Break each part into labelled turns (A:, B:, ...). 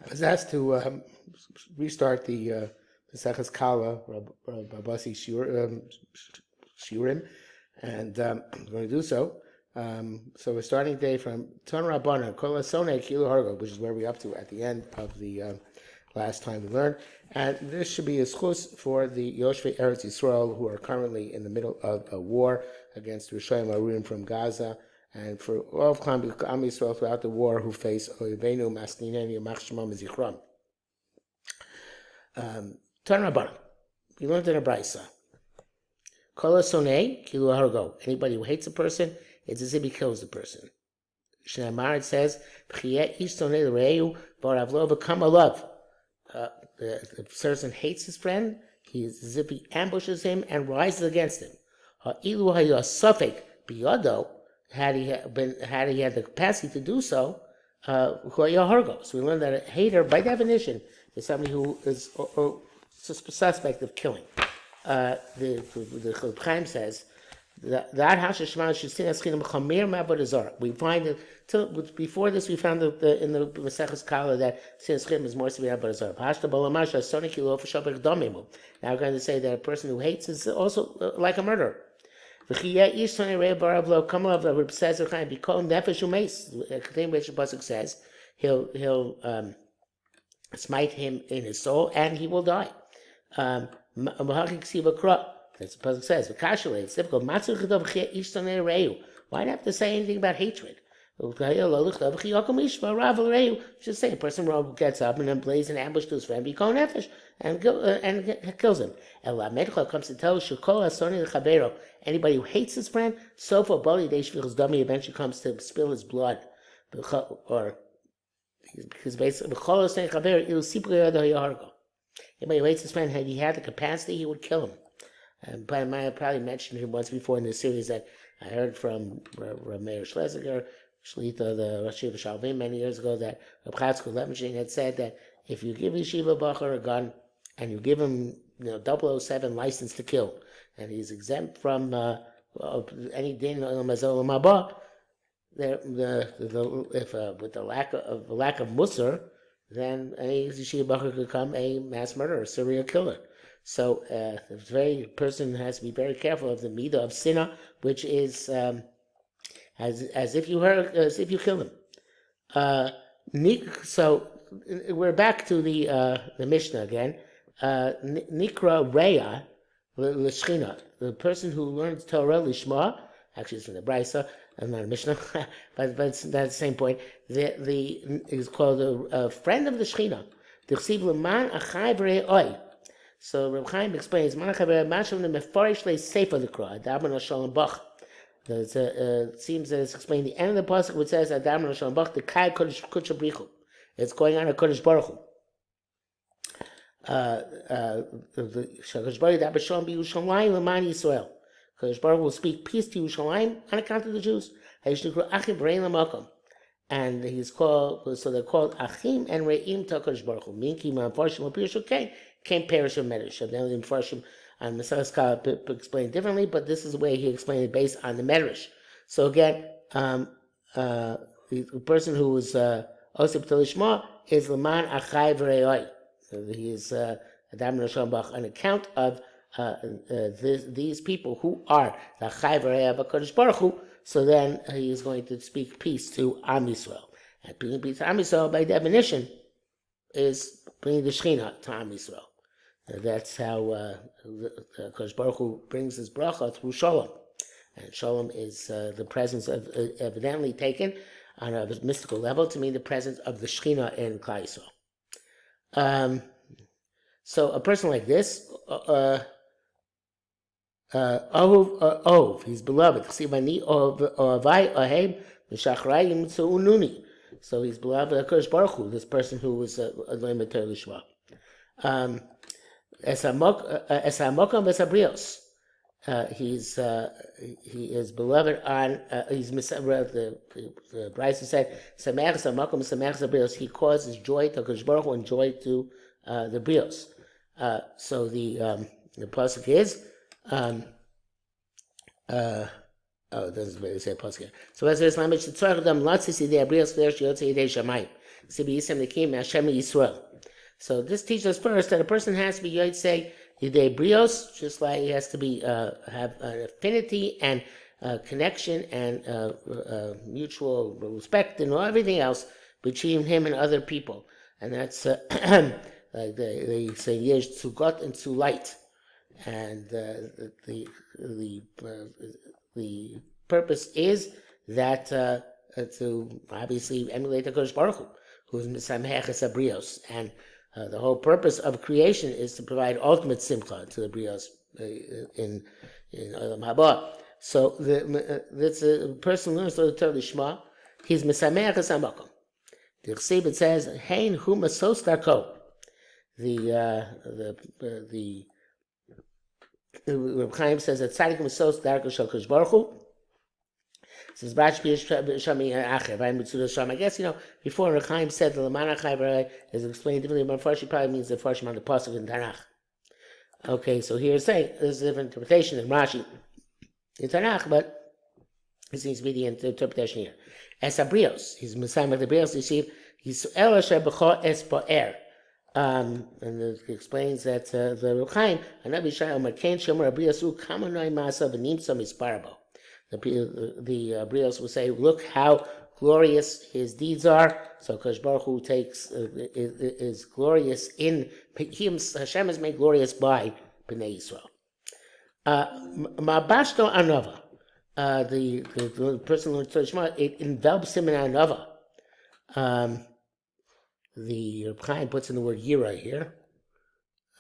A: I was asked to restart the Meseches Kalla Rabbasi Shiurim, and I'm going to do so. So we're starting today from Ton Rabbana Kol Asonei Kilu Hargo, which is where we're up to at the end of the last time we learned. And this should be a schus for the Yoshvei Eretz Yisrael who are currently in the middle of a war against Yirushalmi from Gaza, and for all of Am Yisrael throughout the war who face Oyevenu, Masninenu, Machshemam, Zichron. Ton Rabbana. We learned in a Brisa. Kol Asonei Kilu Hargo. Anybody who hates a person, it's as if he kills the person. Shnei it says, the person hates his friend, he's as if he ambushes him and rises against him. Had he had the capacity to do so, so we learned that a hater, by definition, is somebody who is suspect of killing. The Rabbi Chaim says, we find that before this we found that in the Meseches Kalla that Sinah is more severe than Avodah Zarah. Now we're going to say that a person who hates is also like a murderer. Says he'll smite him in his soul and he will die. That's what the Pasuk says. It's difficult. Why do you have to say anything about hatred? Just say a person gets up and then lays an ambush to his friend, and kills him. Comes to tell anybody who hates his friend, eventually comes to spill his blood, or because basically anybody who hates his friend, had he had the capacity, he would kill him. But I might have probably mentioned him once before in the series that I heard from Meir Schlesinger, Shlita, the Rosh Yeshiva Shalvim, many years ago, that Rabbi Chaim had said that if you give Yeshiva Bacher a gun and you give him 007 license to kill, and he's exempt from any din mazal maba, with the lack of musar, then any Yeshiva Bacher could become a mass murderer, a serial killer. So the person has to be very careful of the midah of Sinah, which is as if you kill him. So we're back to the Mishnah again. Nikra Reya l'Shchina, the person who learns Torah lishma, actually it's from the Brisa, not a Mishnah, but that's the same point. Is called a friend of the Shechina. D'chsiv l'man achai v're'oi. So Rabbi Chaim explains, it seems that it's explained the end of the pasuk which says Adam and Shalom Bach, the Kai Kodesh Brichu. It's going on a Kodesh Baruch Hu. Kodesh Baruch Hu Shalom B'Yushalayim L'man Yisrael. Kodesh Baruch Hu will speak peace to Yerushalayim on account of the Jews. And he's called, so they're called Achim and Re'im to Kodesh Baruch Hu. Minki Ma'afarshim L'Pirush came perish of Medrash. The Mepharshim on Meseches Kalla explained differently, but this is the way he explained it based on the Medrash. So again, the person who is Osip Talishma is Laman Achai V'Re'oi. He is Adam Rashambach on account of these people who are the Achai V'Re'oi of HaKadosh Baruch Hu. So then he is going to speak peace to Am Yisrael. And bringing peace to Am Yisrael, by definition, is bringing the Shechina to Am Yisrael. That's how Kodesh Baruch Hu brings his bracha through Shalom. And Shalom is the presence of, evidently taken on a mystical level to mean the presence of the Shechina in Klal Yisrael. So a person like this, he's beloved. So he's beloved of Kodesh Baruch Hu, this person who was a Loim Torah Lishma. He is beloved on. The Brisa said, he causes joy to Kodesh Baruch Hu and joy to the Brios. So the pasuk is. It doesn't really say pasuk. So as there's language, the tzarich dam latzis idei Brios v'er sheyotze idei shamayim. So this teaches us first that a person has to be Yotzei Yidei Brios, just like he has to be have an affinity and connection and mutual respect and everything else between him and other people. And that's like they say Yesh Tzugot and Tzulait. And the purpose is that to obviously emulate the Kodesh Baruch Hu, who is Meseches Brios, and the whole purpose of creation is to provide ultimate simcha to the Brios in Olam Haba. So that's a person who learns the Torah Lishma. He's Meseches Hamakom. The Chesed says, "Hein hu masos darko." The Rabbi Chaim says that tzaddik masos darko shel Kodesh Baruch Hu. Says I guess before Rabbi Chaim said the Lamana Chai is explained differently, but Farshi probably means the Farshim on the pasuk in Tanakh. Okay, so here it's saying there's a different interpretation than Rashi in Tanakh, but it seems to be the interpretation here. As Abrios, he's Messiah of the Brios, you see, he's El Asher B'cho Es Bo'er. And it explains that the Rabbi Chaim, Anavah Shai Omer Ken Shomer Abrios U Kamanoi Masa V'Nimtza Misparabo. The Brios will say, look how glorious his deeds are. So Kodesh Baruch Hu is glorious in him. Hashem is made glorious by Bnei Yisrael. Ma'bashto Anavah. The person who learns Torah Shema, it envelops him in Anavah. The Rabbi Chaim puts in the word Yirah here,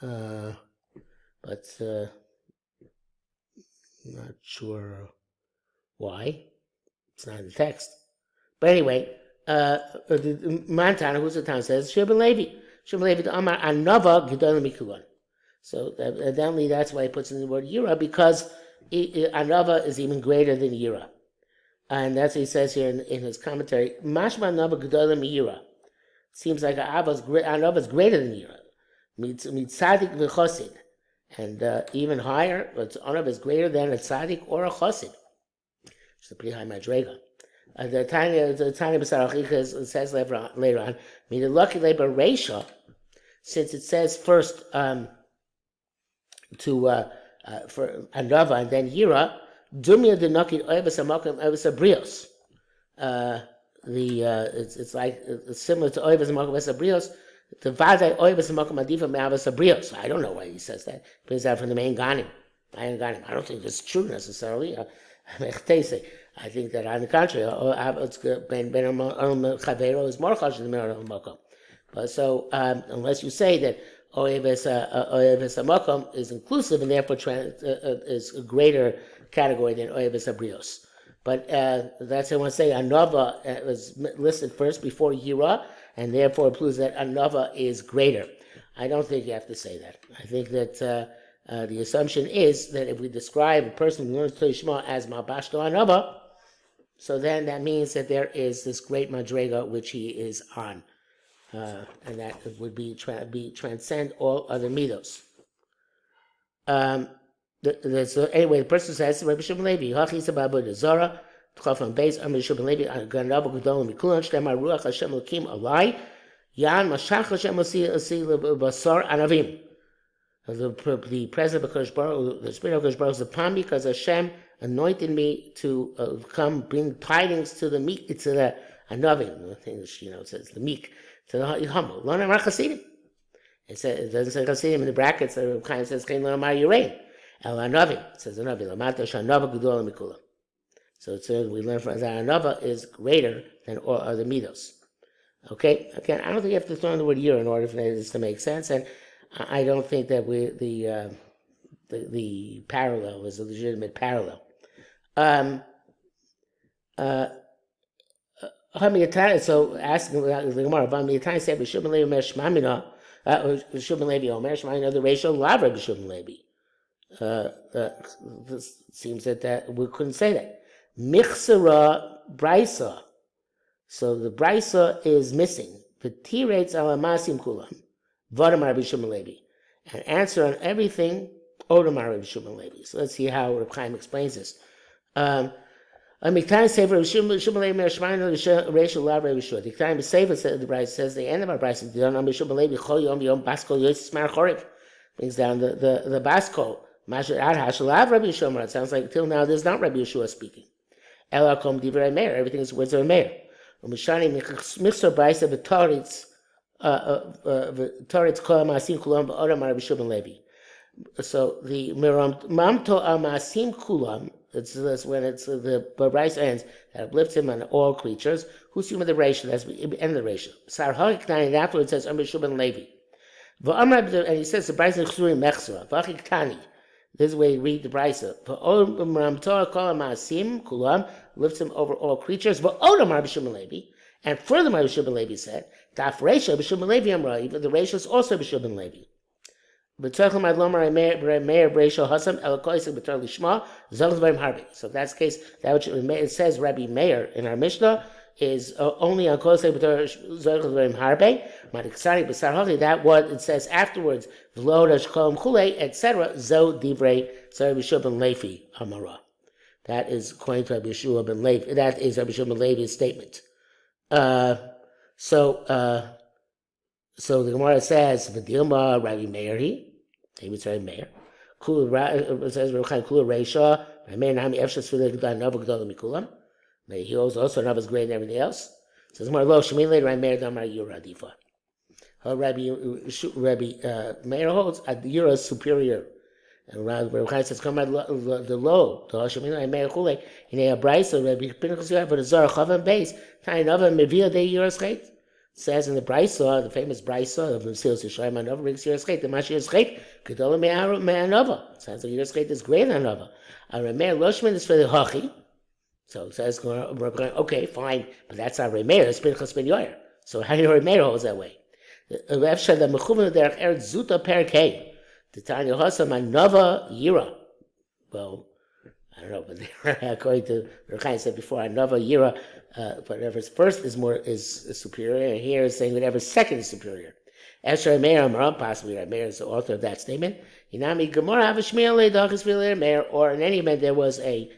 A: but not sure why. It's not in the text. But anyway, Montana, who's the town, says, Shimon Levi. Shimon Levi, Amar Anavah Gedolah Mikulan. So evidently that's why he puts in the word Yirah, because Anavah is even greater than Yirah. And that's what he says here in his commentary. Mashma Anavah Gedolah Miyirah. Seems like Anavah is greater than Yirah. Mitzadik v'chosid. And even higher, Anavah is greater than a tzaddik or a chosid. It's a pretty high madrega. The Tanya B'Sarachika says later on, the lucky labor Reisha, since it says first for Anavah and then Yirah, Dumya denokid oivas amakim oivas abrios. It's like it's similar to oivas amakim oivas abrios. The vaday oivas amakim adifa me'avas abrios. I don't know why he says that. But is that from the main ganim? I don't think it's true necessarily. I think that on the contrary, Chavero is more chashuv than Me'or Makom. But so unless you say that Oeves Hamakom is inclusive and therefore is a greater category than Oeves Abrios. But that's what I want to say. Anavah was listed first before Yirah, and therefore it proves that Anavah is greater. I don't think you have to say that. I think that the assumption is that if we describe a person who learns Torah Shema as Ma'bashto Anavah, so then that means that there is this great madrega which he is on. And that would be transcend all other midos. So anyway, the person says, Rabbi Shimon Levi, Hachis Abba Zara, Tchafan Beis, Rabbi Shimon Levi, Ganava Gedolim Mikulan, Shtemar Ruach Hashem Lakim Alai, Yan Mashach Hashem Asi Basar Anavim. The presence of Kodesh Baruch, the Spirit of Kodesh Baruch is upon me because Hashem anointed me to bring tidings to the meek, to the Anavim. English, it says the meek. To the humble. Lo namar chasidim. It doesn't say chasidim in the brackets. The Chaim says chen lo namar yirein. El anavim. It says anavim. Lamata shanava gedolah mikulam. So it says we learn from that anava is greater than all other midos. Okay. Again, I don't think you have to throw in the word year in order for this to make sense, and I don't think that the parallel is a legitimate parallel. So asking the Gemara, B'Shimon said, B'Shimon Levi Omer Shmamina, B'Shimon Levi Omer Shmamina, the ratio Lavra B'Shimon Levi. This seems that we couldn't say that. Michsera Brisa. So the Brisa is missing. The T-rates Alamasim Kulam, Vodamar B'Shimon Levi. An answer on everything, Odamar B'Shimon Levi. So let's see how Rabbi Chaim explains this. Miktan Sefer Shumalei Meir Shmainu Rachel Lav Revishua. The time of Sefer the Bryce says the end of our Bryce. The Don Shumalei B'Chol Yom Yom Baskol Yotzis Mar Choriv brings down the Baskol. Masher Ad Hashalav Rabbi Yeshua. It sounds like till now there's not Rabbi Yeshua speaking. Elakom Divrei Meir. Everything is words of Meir. Umishani Michsor Bryce V'Toritz Toritz Kol Maasim Kulam B'Odam Rabbi Yeshua Levi. So the Mamto Amasim Kulam. It's this when it's the Bryce ends that uplifts him on all creatures. Who's human the ratio? That's the end of the ratio. Sarhalik 9, and afterwards it says Amishub Levi. And he says the Bryce is Chsuri Mechsura. Vachik Tani. This is where you read the Bryce. Kulam lifts him over all creatures. And furthermore, Bishub Levi said, Daf Resha Bishub Levi Amra, even the ratio is also Bishub Levi. So if that's the case, that which it says Rabbi Meir in our Mishnah is only on Kol Harbe. That what it says afterwards, etc. Zo Divrei Rabbi Yeshua ben Levi Amara. That is according to Rabbi Yeshua ben Levi. That is Rabbi Yeshua ben Levi's statement. So the Gemara says, "V'dilma Rabbi Meir he." Maybe it's Rabbi Meir. It says Rabbi Chaim Kula Reisha. Rabbi Meir Nami Efshas Filik Dan Anavah G'dol Mikulam. He also Anavah is great and everything else. It says more low. Shemin later Rabbi Meir Damar Yirah Difa. Rabbi Meir holds Yirah is superior. And Rabbi Chaim says, "Come out the low." To Shemin Rabbi Meir Chulei. In a Brayso Rabbi Pinchas Yirah for the Zar Chavan base. Tiny Anavah Mevia De Yirah Scheit. Says in the Brayso, the famous Brayso of Mesilas Yesharim, Anavah brings Yirah Scheit. The Mashi Yirah Scheit, Gedolah Me'anavah. Sounds like Yirah Scheit is greater than Anavah. Remeir Loshman is for the Hachi. So it says, okay, fine, but that's not Remeir, it's Pinchas Ben Yair. So how do Remeir holds that way? Efshad the Mechuvan Derech Eretz Zuta perek. The Tanya Hasam Anavah Yirah. Well, I don't know, but according to Rabbi Chaim said before, Anavah Yirah. Whatever's first is superior, and here is saying whatever's second is superior. Esher Meir Amram, possibly Meir is the author of that statement. Inami Gemara have a Shmiel Dachis Meir, or in any event there was a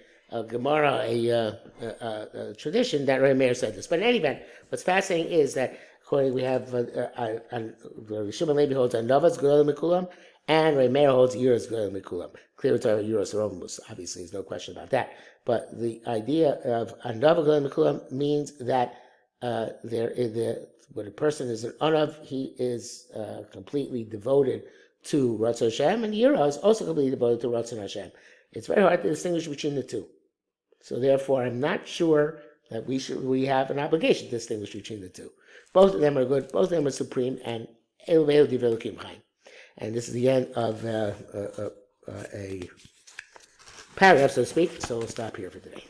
A: Gemara, a tradition that Meir said this. But in any event, what's fascinating is that according we have Yirushalmi Levi holds Anavah's G'dol Mikulam, and Meir holds Yirah's G'dol Mikulam. Clearly, it's Yirah's Romus. Obviously, there's no question about that. But the idea of Anavah G'dol Mikulam means that when a person is an Anav, he is completely devoted to Ratzon Hashem, and Yirah is also completely devoted to Ratzon Hashem. It's very hard to distinguish between the two. So therefore, I'm not sure that we have an obligation to distinguish between the two. Both of them are good, both of them are supreme, and and this is the end of a paragraph, so to speak, so we'll stop here for today.